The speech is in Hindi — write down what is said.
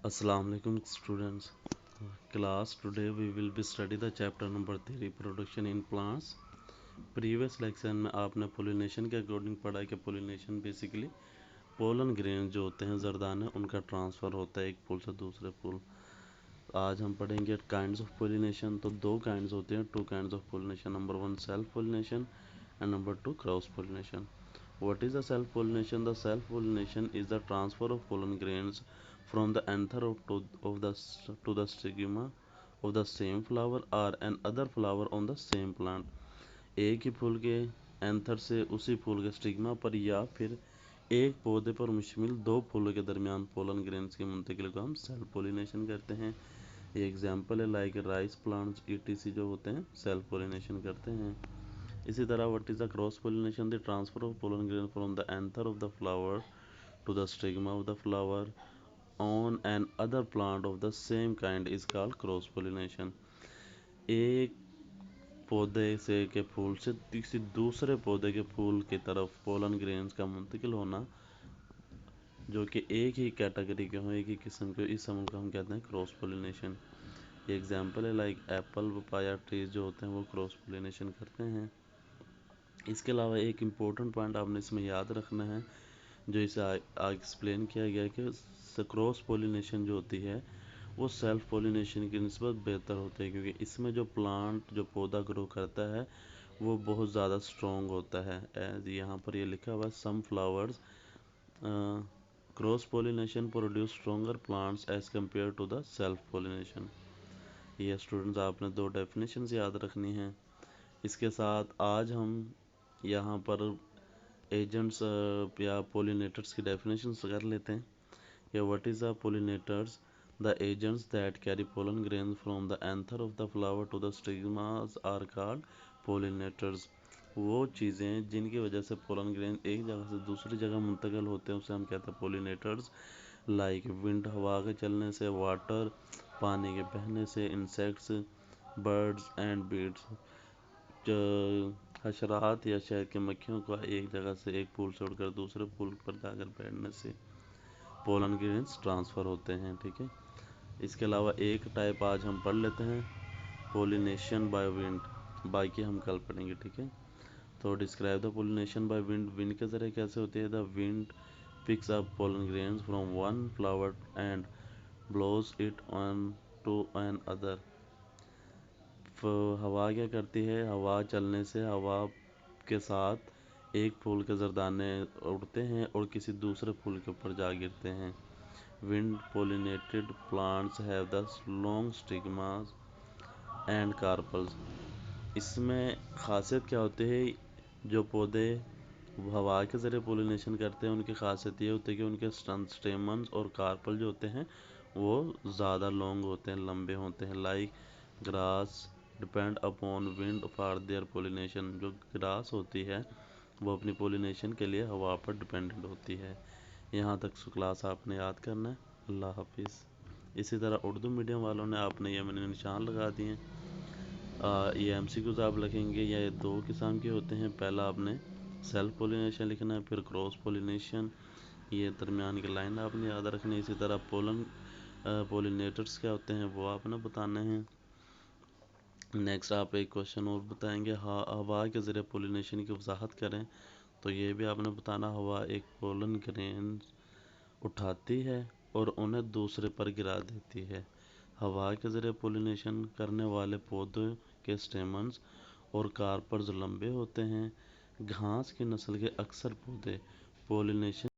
Assalamu alaikum students. Class, today we will be study the chapter number 3 reproduction in plants. Previous lecture में आपने पोलिनेशन के अकॉर्डिंग पढ़ा कि पोलिनेशन बेसिकली पोलन ग्रेन जो होते हैं जरदाने उनका ट्रांसफ़र होता है एक फूल से दूसरे फूल। आज हम पढ़ेंगे काइंड्स ऑफ पोलिनेशन। तो दो काइंड्स होते हैं, two kinds of pollination. Number 1 self pollination and number 2 cross pollination. What is the self pollination? The self pollination is the transfer of pollen grains from the anther to the stigma of the same flower or an other flower on the same plant. एक ही फूल के एंथर से उसी फूल के स्टिग्मा पर या फिर एक पौधे पर मुश्तमिल दो फूलों के दरमियान पोलन ग्रेन्स की मुंतकिली को हम सेल्फ पोलिनेशन करते हैं। ये एग्जाम्पल है लाइक राइस प्लांट्स ईटीसी जो होते हैं सेल्फ पोलिनेशन करते हैं। इसी तरह what is the cross pollination? The transfer of pollen grain from the anther of the flower to the stigma of the flower on another plant of the same kind is called cross pollination. एक पौधे से के फूल से किसी दूसरे पौधे के फूल की तरफ पोलन ग्रेन्स का मुंतकिल होना जो कि एक ही कैटेगरी के हों, एक ही किस्म के, इस अमल को हम कहते हैं क्रॉस पोलिनेशन। ये एग्जाम्पल है लाइक एप्पल पपाया ट्रीज जो होते हैं वो क्रॉस पोलिनेशन करते हैं। इसके अलावा एक इम्पोर्टेंट पॉइंट आपने इसमें याद रखना है जो इसे एक्सप्लेन किया गया है कि क्रॉस पोलिनेशन जो होती है वो सेल्फ पोलिनेशन की निस्बत बेहतर होती है, क्योंकि इसमें जो प्लांट जो पौधा ग्रो करता है वो बहुत ज़्यादा स्ट्रॉन्ग होता है। एज यहाँ पर ये लिखा हुआ है some flowers cross pollination produce stronger plants as compare to the self pollination. ये स्टूडेंट्स आपने दो डेफिनेशंस याद रखनी हैं। इसके साथ आज हम यहाँ पर एजेंट्स या पोलिनेटर्स की डेफिनेशंस कर लेते हैं। या what is the pollinators? The agents that carry pollen grains from the anther of the flower to the stigmas are called pollinators. वो चीज़ें जिनकी वजह से पोलन ग्रेन एक जगह से दूसरी जगह मुंतकिल होते हैं उसे हम कहते हैं पोलिनेटर्स। लाइक विंड हवा के चलने से, वाटर पानी के बहने से, इंसेक्ट्स बर्ड्स एंड बीड्स हशरात या शहद की मक्खियों का एक जगह से एक फूल से उड़कर दूसरे फूल पर जाकर बैठने से पोलन ग्रेन्स ट्रांसफ़र होते हैं। ठीक है, इसके अलावा एक टाइप आज हम पढ़ लेते हैं पोलिनेशन बाय विंड। बाकी हम कल पढ़ेंगे। ठीक है, तो describe the pollination by wind. Wind के ज़रिए कैसे होती है? The wind picks up pollen grains from one flower and blows it on to another. हवा क्या करती है? हवा चलने से हवा के साथ एक फूल के जरदाने उड़ते हैं और किसी दूसरे फूल के ऊपर जा गिरते हैं। Wind pollinated plants have the long stigmas and carpals. इसमें खासियत क्या होती है? जो पौधे हवा के ज़रिए पोलिनेशन करते हैं उनकी खासियत ये होती है कि उनके स्टेमन्स और कार्पल जो होते हैं वो ज़्यादा लॉन्ग होते हैं, लंबे होते हैं। Like grass depend upon wind for their pollination. जो ग्रास होती है वो अपनी पोलिनेशन के लिए हवा पर डिपेंडेंट होती है। यहाँ तक क्लास आपने याद करना है। अल्लाह हाफिज़। इसी तरह उर्दू मीडियम वालों ने आपने ये मैंने निशान लगा दिए। ये एमसीक्यूज आप लिखेंगे। ये दो किस्म के होते हैं। पहला आपने सेल्फ पोलिनेशन लिखना है, फिर क्रॉस पोलिनेशन। ये दरमियान की लाइन आपने याद रखनी है। इसी तरह पोलिनेटर्स क्या होते हैं वो आपने बताने हैं। नेक्स्ट आप एक क्वेश्चन और बताएंगे, हवा के ज़रिए पोलिनेशन की वजाहत करें। तो ये भी आपने बताना, हवा एक पोलन ग्रेन उठाती है और उन्हें दूसरे पर गिरा देती है। हवा के ज़रिए पोलिनेशन करने वाले पौधों के स्टेमन्स और कार्पेल्स लंबे होते हैं। घास की नस्ल के अक्सर पौधे पोलिनेशन